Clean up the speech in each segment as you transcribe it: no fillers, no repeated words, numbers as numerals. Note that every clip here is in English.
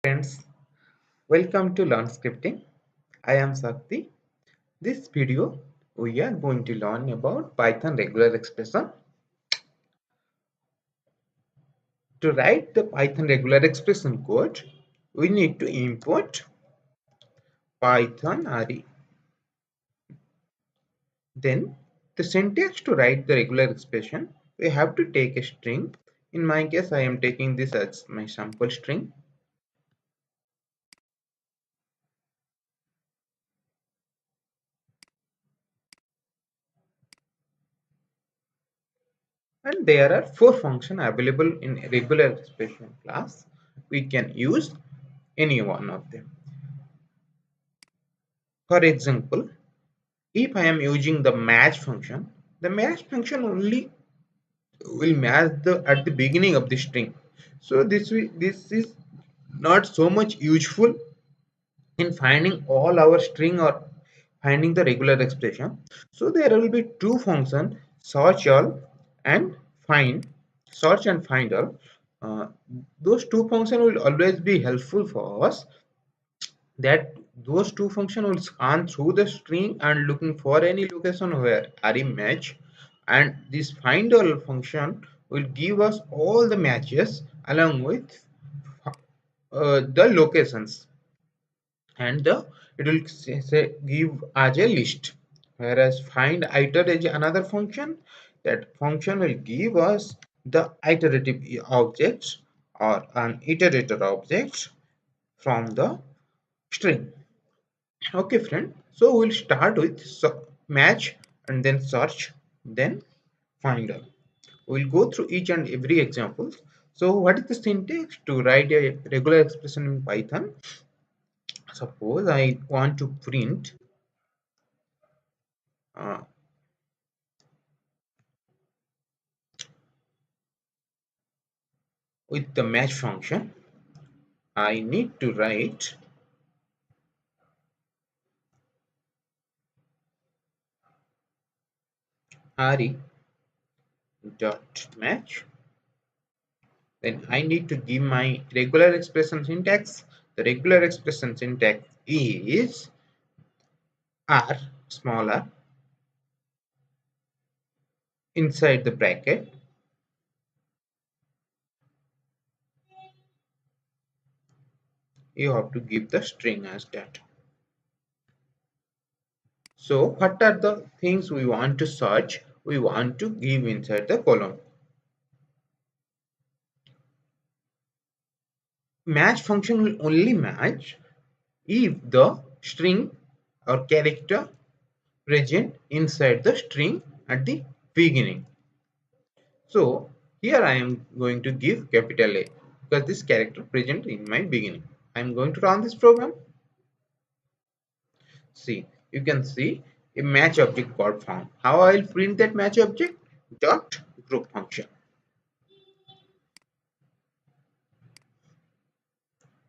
Friends, welcome to Learn Scripting. I am Sakti. This video we are going to learn about Python regular expression. To write the Python regular expression code, we need to import Python RE. Then the syntax to write the regular expression, we have to take a string. In my case, I am taking this as my sample string. And there are four functions available in regular expression class. We can use any one of them. For example, if I am using the match function only will match the at the beginning of the string. So this is not so much useful in finding all our string or finding the regular expression. So there will be two functions, search all and find. Search and find all. Uh, those two functions will always be helpful for us, that those two functions will scan through the string and looking for any location where are match, and this find all function will give us all the matches along with the locations, and it will say give as a list, whereas find iter is another function. That function will give us the iterative objects or an iterator objects from the string. Okay, friend. So we'll start with match and then search, then find all. We'll go through each and every example. So what is the syntax to write a regular expression in Python? Suppose I want to print uh, with the match function. I need to write re dot match. Then I need to give my regular expression syntax. The regular expression syntax is r small r inside the bracket. You have to give the string as that. So what are the things we want to search? We want to give inside the column. Match function will only match if the string or character present inside the string at the beginning. So here I am going to give capital A because this character present in my beginning. I am going to run this program. See, you can see a match object got found. How I will print that match object? Dot group function.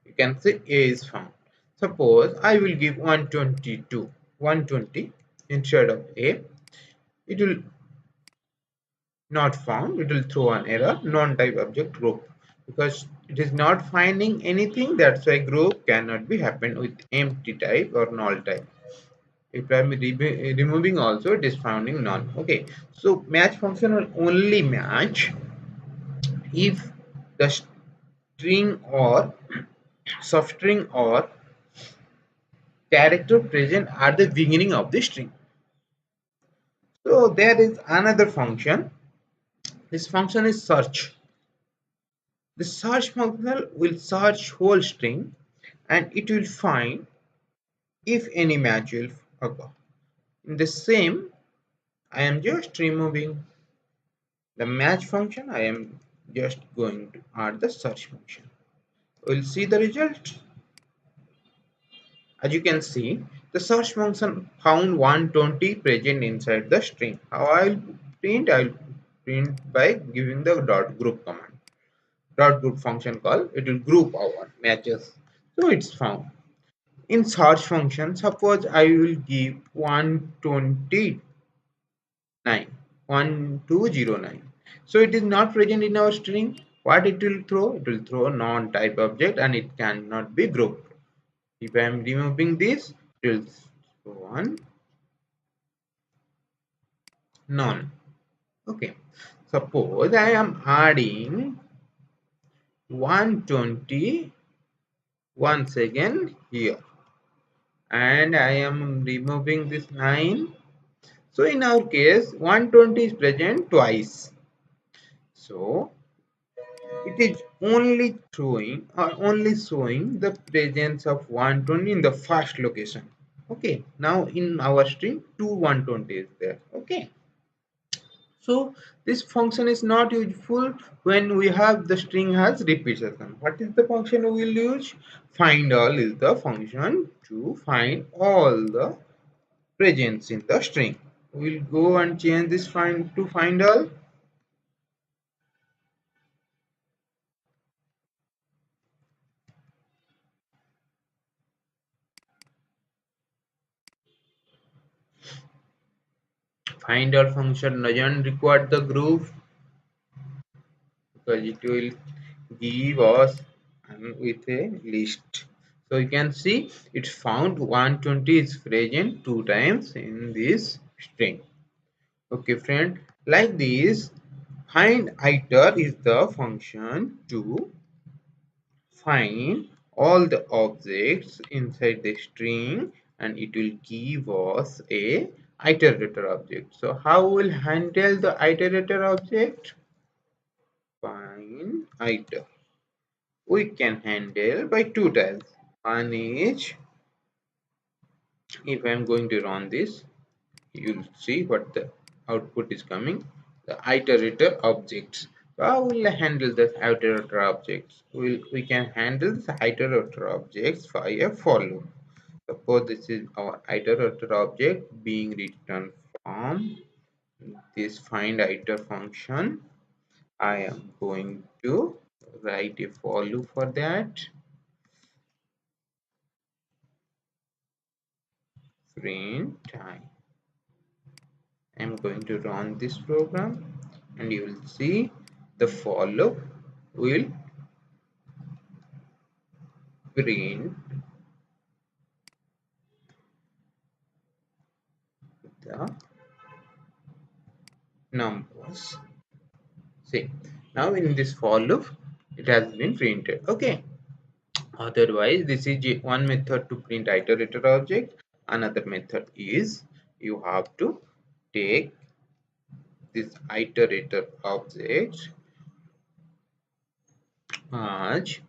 You can see A is found. Suppose I will give 120 instead of A. It will not found. It will throw an error, non-type object group, because it is not finding anything. That's why group cannot be happen with empty type or null type. If I'm removing also, it is finding none. Okay, so match function will only match if the string or substring or character present at the beginning of the string. So there is another function. This function is search. The search function will search whole string and it will find if any match will occur. In the same, I am just removing the match function. I am just going to add the search function. We'll see the result. As you can see, the search function found 120 present inside the string. How I'll print? I'll print by giving the dot group command. Dot group function call, it will group our matches. So it's found. In search function, suppose I will give 129, 1209. So it is not present in our string. What it will throw? It will throw a non-type object and it cannot be grouped. If I am removing this, it will throw one none. Okay. Suppose I am adding 120 once again here, and I am removing this 9. So in our case 120 is present twice. So it is only showing or only showing the presence of 120 in the first location. Okay, now in our string 2 120 is there. Okay, so this function is not useful when we have the string has repetition. What is the function we will use? Find all is the function to find all the presence in the string. We will go and change this find to find all. Find all function doesn't require the group because it will give us with a list. So you can see it's found 120 is present two times in this string. Okay friend, like this find iter is the function to find all the objects inside the string and it will give us a iterator object. So how we'll handle the iterator object? Find iter. We can handle by two types. One is, if I am going to run this, you'll see what the output is coming. The iterator objects. So how will I handle the iterator objects? We can handle the iterator objects via for loop. Suppose this is our iterator object being written from this find iter function. I am going to write a for loop for that. Print time. I'm going to run this program and you will see the for loop will print the numbers. See, now in this for loop it has been printed. Okay, otherwise this is one method to print iterator object. Another method is you have to take this iterator object as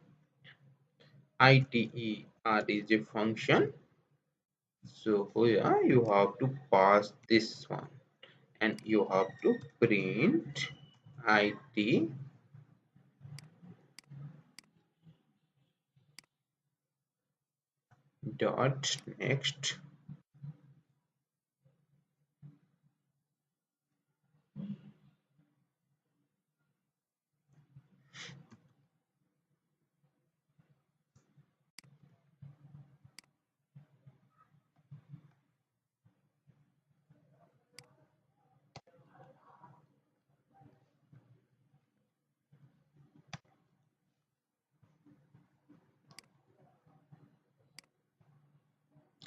iter is a function. So here you have to pass this one and you have to print it dot next.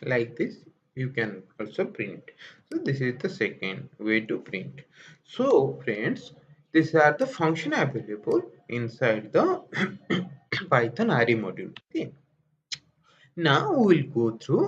Like this you can also print. So this is the second way to print. So friends, these are the function available inside the Python array module. Okay, now we will go through